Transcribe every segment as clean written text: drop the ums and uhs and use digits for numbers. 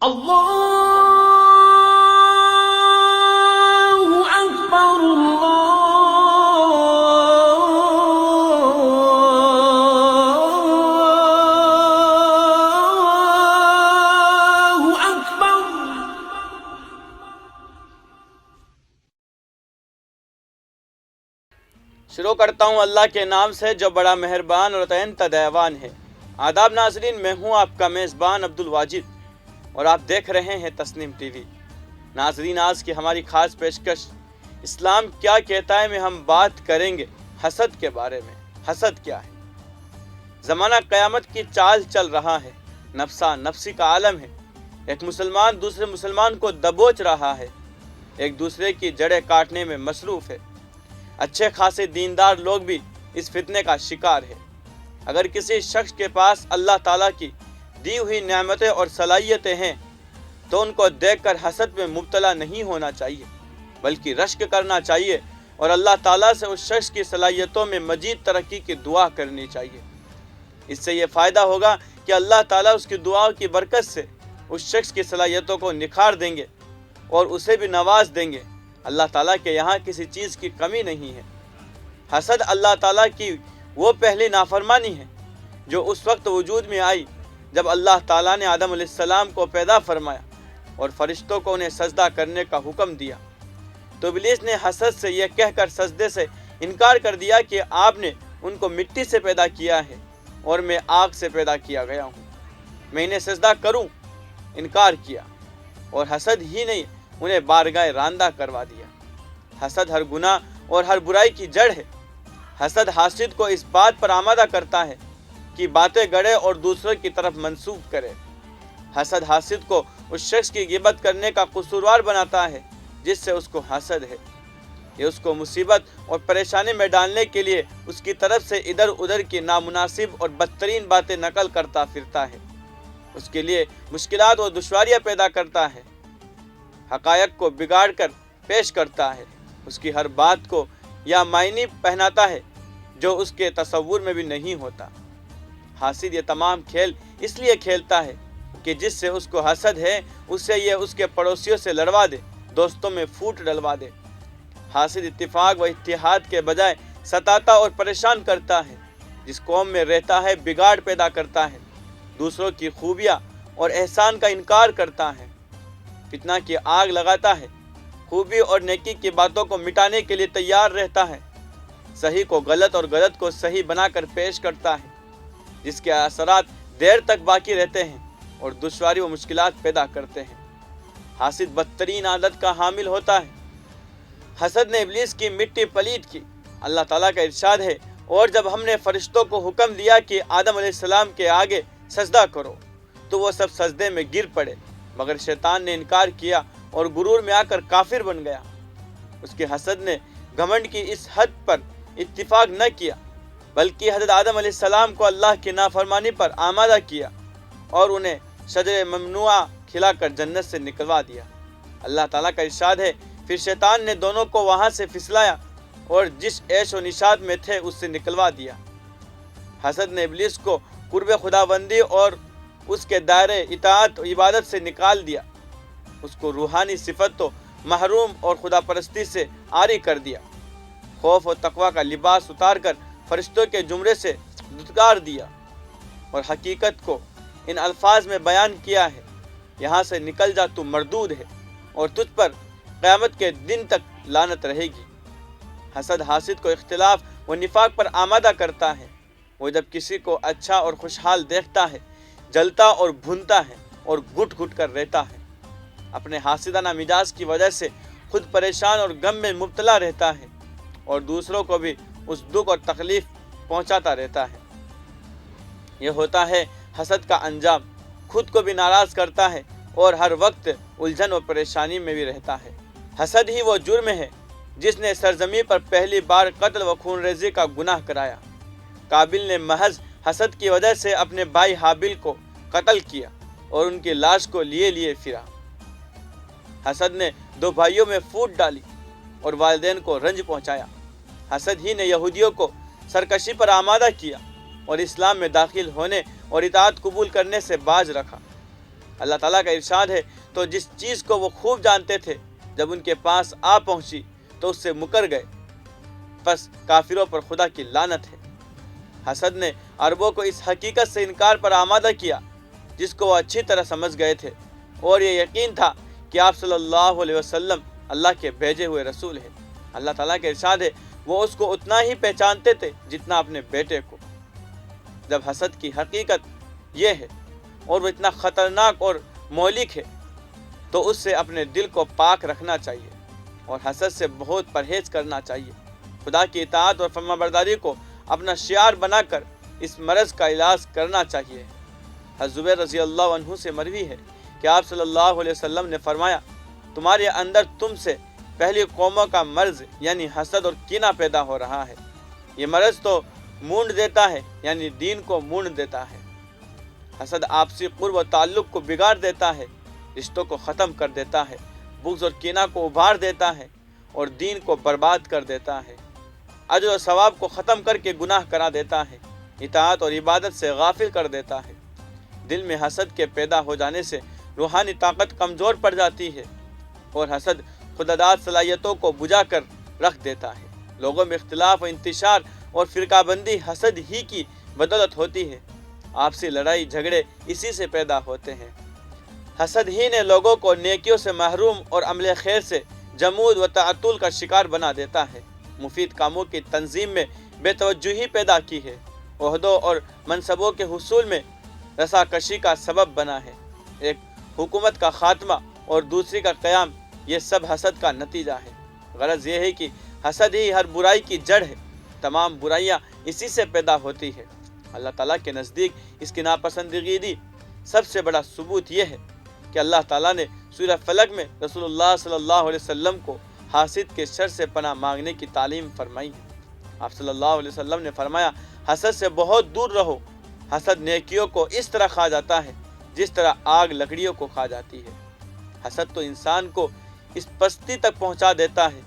اللہ اکبر اللہ اکبر۔ شروع کرتا ہوں اللہ کے نام سے جو بڑا مہربان اور اتنت دیوان ہے۔ آداب ناظرین، میں ہوں آپ کا میزبان عبدالواجد اور آپ دیکھ رہے ہیں تسنیم ٹی وی۔ ناظرین، آج کی ہماری خاص پیشکش اسلام کیا کہتا ہے میں ہم بات کریں گے حسد کے بارے میں۔ حسد کیا ہے؟ زمانہ قیامت کی چال چل رہا ہے، نفسا نفسی کا عالم ہے۔ ایک مسلمان دوسرے مسلمان کو دبوچ رہا ہے، ایک دوسرے کی جڑیں کاٹنے میں مصروف ہے۔ اچھے خاصے دیندار لوگ بھی اس فتنے کا شکار ہے۔ اگر کسی شخص کے پاس اللہ تعالیٰ کی دی ہوئی نعمتیں اور صلاحیتیں ہیں تو ان کو دیکھ کر حسد میں مبتلا نہیں ہونا چاہیے، بلکہ رشک کرنا چاہیے اور اللہ تعالیٰ سے اس شخص کی صلاحیتوں میں مزید ترقی کی دعا کرنی چاہیے۔ اس سے یہ فائدہ ہوگا کہ اللہ تعالیٰ اس کی دعاؤں کی برکت سے اس شخص کی صلاحیتوں کو نکھار دیں گے اور اسے بھی نواز دیں گے۔ اللہ تعالیٰ کے یہاں کسی چیز کی کمی نہیں ہے۔ حسد اللہ تعالیٰ کی وہ پہلی نافرمانی ہے جو اس وقت وجود میں آئی جب اللہ تعالیٰ نے آدم علیہ السلام کو پیدا فرمایا اور فرشتوں کو انہیں سجدہ کرنے کا حکم دیا، تو ابلیس نے حسد سے یہ کہہ کر سجدے سے انکار کر دیا کہ آپ نے ان کو مٹی سے پیدا کیا ہے اور میں آگ سے پیدا کیا گیا ہوں، میں انہیں سجدہ کروں۔ انکار کیا اور حسد ہی نہیں انہیں بارگاہ راندہ کروا دیا۔ حسد ہر گناہ اور ہر برائی کی جڑ ہے۔ حسد حاسد کو اس بات پر آمادہ کرتا ہے کہ باتیں گڑے اور دوسروں کی طرف منسوب کرے۔ حسد حاسد کو اس شخص کی غیبت کرنے کا قصوروار بناتا ہے جس سے اس کو حسد ہے۔ یہ اس کو مصیبت اور پریشانی میں ڈالنے کے لیے اس کی طرف سے ادھر ادھر کی نامناسب اور بدترین باتیں نقل کرتا پھرتا ہے، اس کے لیے مشکلات اور دشواریاں پیدا کرتا ہے، حقائق کو بگاڑ کر پیش کرتا ہے، اس کی ہر بات کو یا معنی پہناتا ہے جو اس کے تصور میں بھی نہیں ہوتا۔ حاسد یہ تمام کھیل اس لیے کھیلتا ہے کہ جس سے اس کو حسد ہے اسے یہ اس کے پڑوسیوں سے لڑوا دے، دوستوں میں پھوٹ ڈلوا دے۔ حاسد اتفاق و اتحاد کے بجائے ستاتا اور پریشان کرتا ہے۔ جس قوم میں رہتا ہے بگاڑ پیدا کرتا ہے، دوسروں کی خوبیاں اور احسان کا انکار کرتا ہے، فتنہ کی آگ لگاتا ہے، خوبی اور نیکی کی باتوں کو مٹانے کے لیے تیار رہتا ہے، صحیح کو غلط اور غلط کو صحیح بنا کر پیش کرتا ہے، جس کے اثرات دیر تک باقی رہتے ہیں اور دشواری و مشکلات پیدا کرتے ہیں۔ حاسد بدترین عادت کا حامل ہوتا ہے۔ حسد نے ابلیس کی مٹی پلید کی۔ اللہ تعالیٰ کا ارشاد ہے، اور جب ہم نے فرشتوں کو حکم دیا کہ آدم علیہ السلام کے آگے سجدہ کرو تو وہ سب سجدے میں گر پڑے، مگر شیطان نے انکار کیا اور غرور میں آ کر کافر بن گیا۔ اس کے حسد نے گھمنڈ کی اس حد پر اتفاق نہ کیا، بلکہ حضرت آدم علیہ السلام کو اللہ کی نافرمانی پر آمادہ کیا اور انہیں شجر ممنوعہ کھلا کر جنت سے نکلوا دیا۔ اللہ تعالیٰ کا ارشاد ہے، پھر شیطان نے دونوں کو وہاں سے پھسلایا اور جس عیش و نشاط میں تھے اس سے نکلوا دیا۔ حسد نے ابلیس کو قرب خداوندی اور اس کے دائرے اطاعت و عبادت سے نکال دیا، اس کو روحانی صفت تو محروم اور خدا پرستی سے عاری کر دیا، خوف و تقوی کا لباس اتار کر فرشتوں کے زمرے سے دھتکار دیا اور حقیقت کو ان الفاظ میں بیان کیا ہے، یہاں سے نکل جا تو مردود ہے اور تجھ پر قیامت کے دن تک لعنت رہے گی۔ حسد حاسد کو اختلاف و نفاق پر آمادہ کرتا ہے۔ وہ جب کسی کو اچھا اور خوشحال دیکھتا ہے جلتا اور بھونتا ہے اور گھٹ گھٹ کر رہتا ہے۔ اپنے حاسدانہ مزاج کی وجہ سے خود پریشان اور غم میں مبتلا رہتا ہے اور دوسروں کو بھی اس دکھ اور تکلیف پہنچاتا رہتا ہے۔ یہ ہوتا ہے حسد کا انجام۔ خود کو بھی ناراض کرتا ہے اور ہر وقت الجھن اور پریشانی میں بھی رہتا ہے۔ حسد ہی وہ جرم ہے جس نے سرزمین پر پہلی بار قتل و خون ریزی کا گناہ کرایا۔ قابل نے محض حسد کی وجہ سے اپنے بھائی حابیل کو قتل کیا اور ان کی لاش کو لیے پھرا۔ حسد نے دو بھائیوں میں پھوٹ ڈالی اور والدین کو رنج پہنچایا۔ حسد ہی نے یہودیوں کو سرکشی پر آمادہ کیا اور اسلام میں داخل ہونے اور اطاعت قبول کرنے سے باز رکھا۔ اللہ تعالیٰ کا ارشاد ہے تو جس چیز کو وہ خوب جانتے تھے جب ان کے پاس آ پہنچی تو اس سے مکر گئے، پس کافروں پر خدا کی لعنت ہے۔ حسد نے عربوں کو اس حقیقت سے انکار پر آمادہ کیا جس کو وہ اچھی طرح سمجھ گئے تھے، اور یہ یقین تھا کہ آپ صلی اللہ علیہ وسلم اللہ کے بھیجے ہوئے رسول ہیں۔ اللہ تعالیٰ کے ارشاد ہے وہ اس کو اتنا ہی پہچانتے تھے جتنا اپنے بیٹے کو۔ جب حسد کی حقیقت یہ ہے اور وہ اتنا خطرناک اور مہلک ہے تو اس سے اپنے دل کو پاک رکھنا چاہیے اور حسد سے بہت پرہیز کرنا چاہیے۔ خدا کی اطاعت اور فرمانبرداری کو اپنا شعار بنا کر اس مرض کا علاج کرنا چاہیے۔ حضرت زبیر رضی اللہ عنہ سے مروی ہے کہ آپ صلی اللہ علیہ وسلم نے فرمایا، تمہارے اندر تم سے پہلی قوموں کا مرض یعنی حسد اور کینہ پیدا ہو رہا ہے۔ یہ مرض تو مونڈ دیتا ہے یعنی دین کو مونڈ دیتا ہے۔ حسد آپسی قرب و تعلق کو بگاڑ دیتا ہے، رشتوں کو ختم کر دیتا ہے، بغض اور کینہ کو ابھار دیتا ہے اور دین کو برباد کر دیتا ہے، اجر و ثواب کو ختم کر کے گناہ کرا دیتا ہے، اطاعت اور عبادت سے غافل کر دیتا ہے۔ دل میں حسد کے پیدا ہو جانے سے روحانی طاقت کمزور پڑ جاتی ہے اور حسد خودداد صلاحیتوں کو بجھا کر رکھ دیتا ہے۔ لوگوں میں اختلاف و انتشار اور فرقہ بندی حسد ہی کی بدولت ہوتی ہے۔ آپسی لڑائی جھگڑے اسی سے پیدا ہوتے ہیں۔ حسد ہی نے لوگوں کو نیکیوں سے محروم اور عمل خیر سے جمود و تعطل کا شکار بنا دیتا ہے، مفید کاموں کی تنظیم میں بے توجہی پیدا کی ہے، عہدوں اور منصبوں کے حصول میں رساکشی کا سبب بنا ہے۔ ایک حکومت کا خاتمہ اور دوسری کا قیام، یہ سب حسد کا نتیجہ ہے۔ غرض یہ ہے کہ حسد ہی ہر برائی کی جڑ ہے، تمام برائیاں اسی سے پیدا ہوتی ہے۔ اللہ تعالیٰ کے نزدیک اس کی ناپسندیدگی سب سے بڑا ثبوت یہ ہے کہ اللہ تعالیٰ نے سورہ فلق میں رسول اللہ صلی اللہ علیہ وسلم کو حاسد کے شر سے پناہ مانگنے کی تعلیم فرمائی ہے۔ آپ صلی اللہ علیہ وسلم نے فرمایا، حسد سے بہت دور رہو۔ حسد نیکیوں کو اس طرح کھا جاتا ہے جس طرح آگ لکڑیوں کو کھا جاتی ہے۔ حسد تو انسان کو اس پستی تک پہنچا دیتا ہے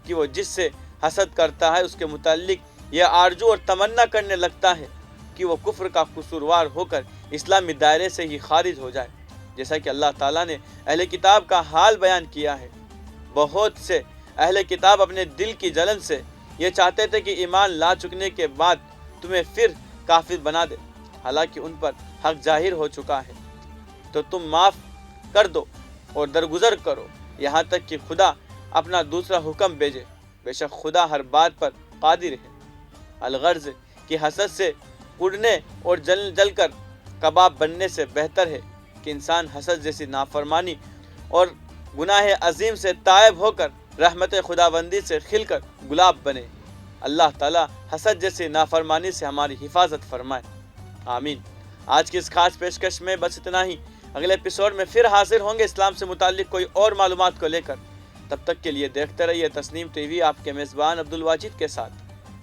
کہ وہ جس سے حسد کرتا ہے اس کے متعلق یہ آرزو اور تمنا کرنے لگتا ہے کہ وہ کفر کا قصوروار ہو کر اسلامی دائرے سے ہی خارج ہو جائے، جیسا کہ اللہ تعالیٰ نے اہل کتاب کا حال بیان کیا ہے۔ بہت سے اہل کتاب اپنے دل کی جلن سے یہ چاہتے تھے کہ ایمان لا چکنے کے بعد تمہیں پھر کافر بنا دے، حالانکہ ان پر حق ظاہر ہو چکا ہے، تو تم معاف کر دو اور درگزر کرو یہاں تک کہ خدا اپنا دوسرا حکم بھیجے، بے شک خدا ہر بات پر قادر ہے۔ الغرض کہ حسد سے اڑنے اور جل کر کباب بننے سے بہتر ہے کہ انسان حسد جیسی نافرمانی اور گناہ عظیم سے تائب ہو کر رحمت خداوندی سے کھل کر گلاب بنے۔ اللہ تعالیٰ حسد جیسی نافرمانی سے ہماری حفاظت فرمائے، آمین۔ آج کی اس خاص پیشکش میں بس اتنا ہی۔ اگلے ایپیسوڈ میں پھر حاضر ہوں گے اسلام سے متعلق کوئی اور معلومات کو لے کر۔ تب تک کے لیے دیکھتے رہیے تسنیم ٹی وی، آپ کے میزبان عبدالواجد کے ساتھ۔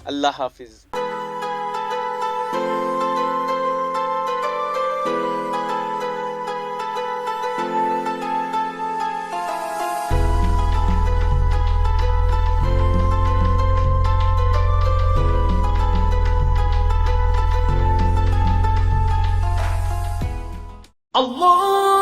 اللہ حافظ۔ اللہ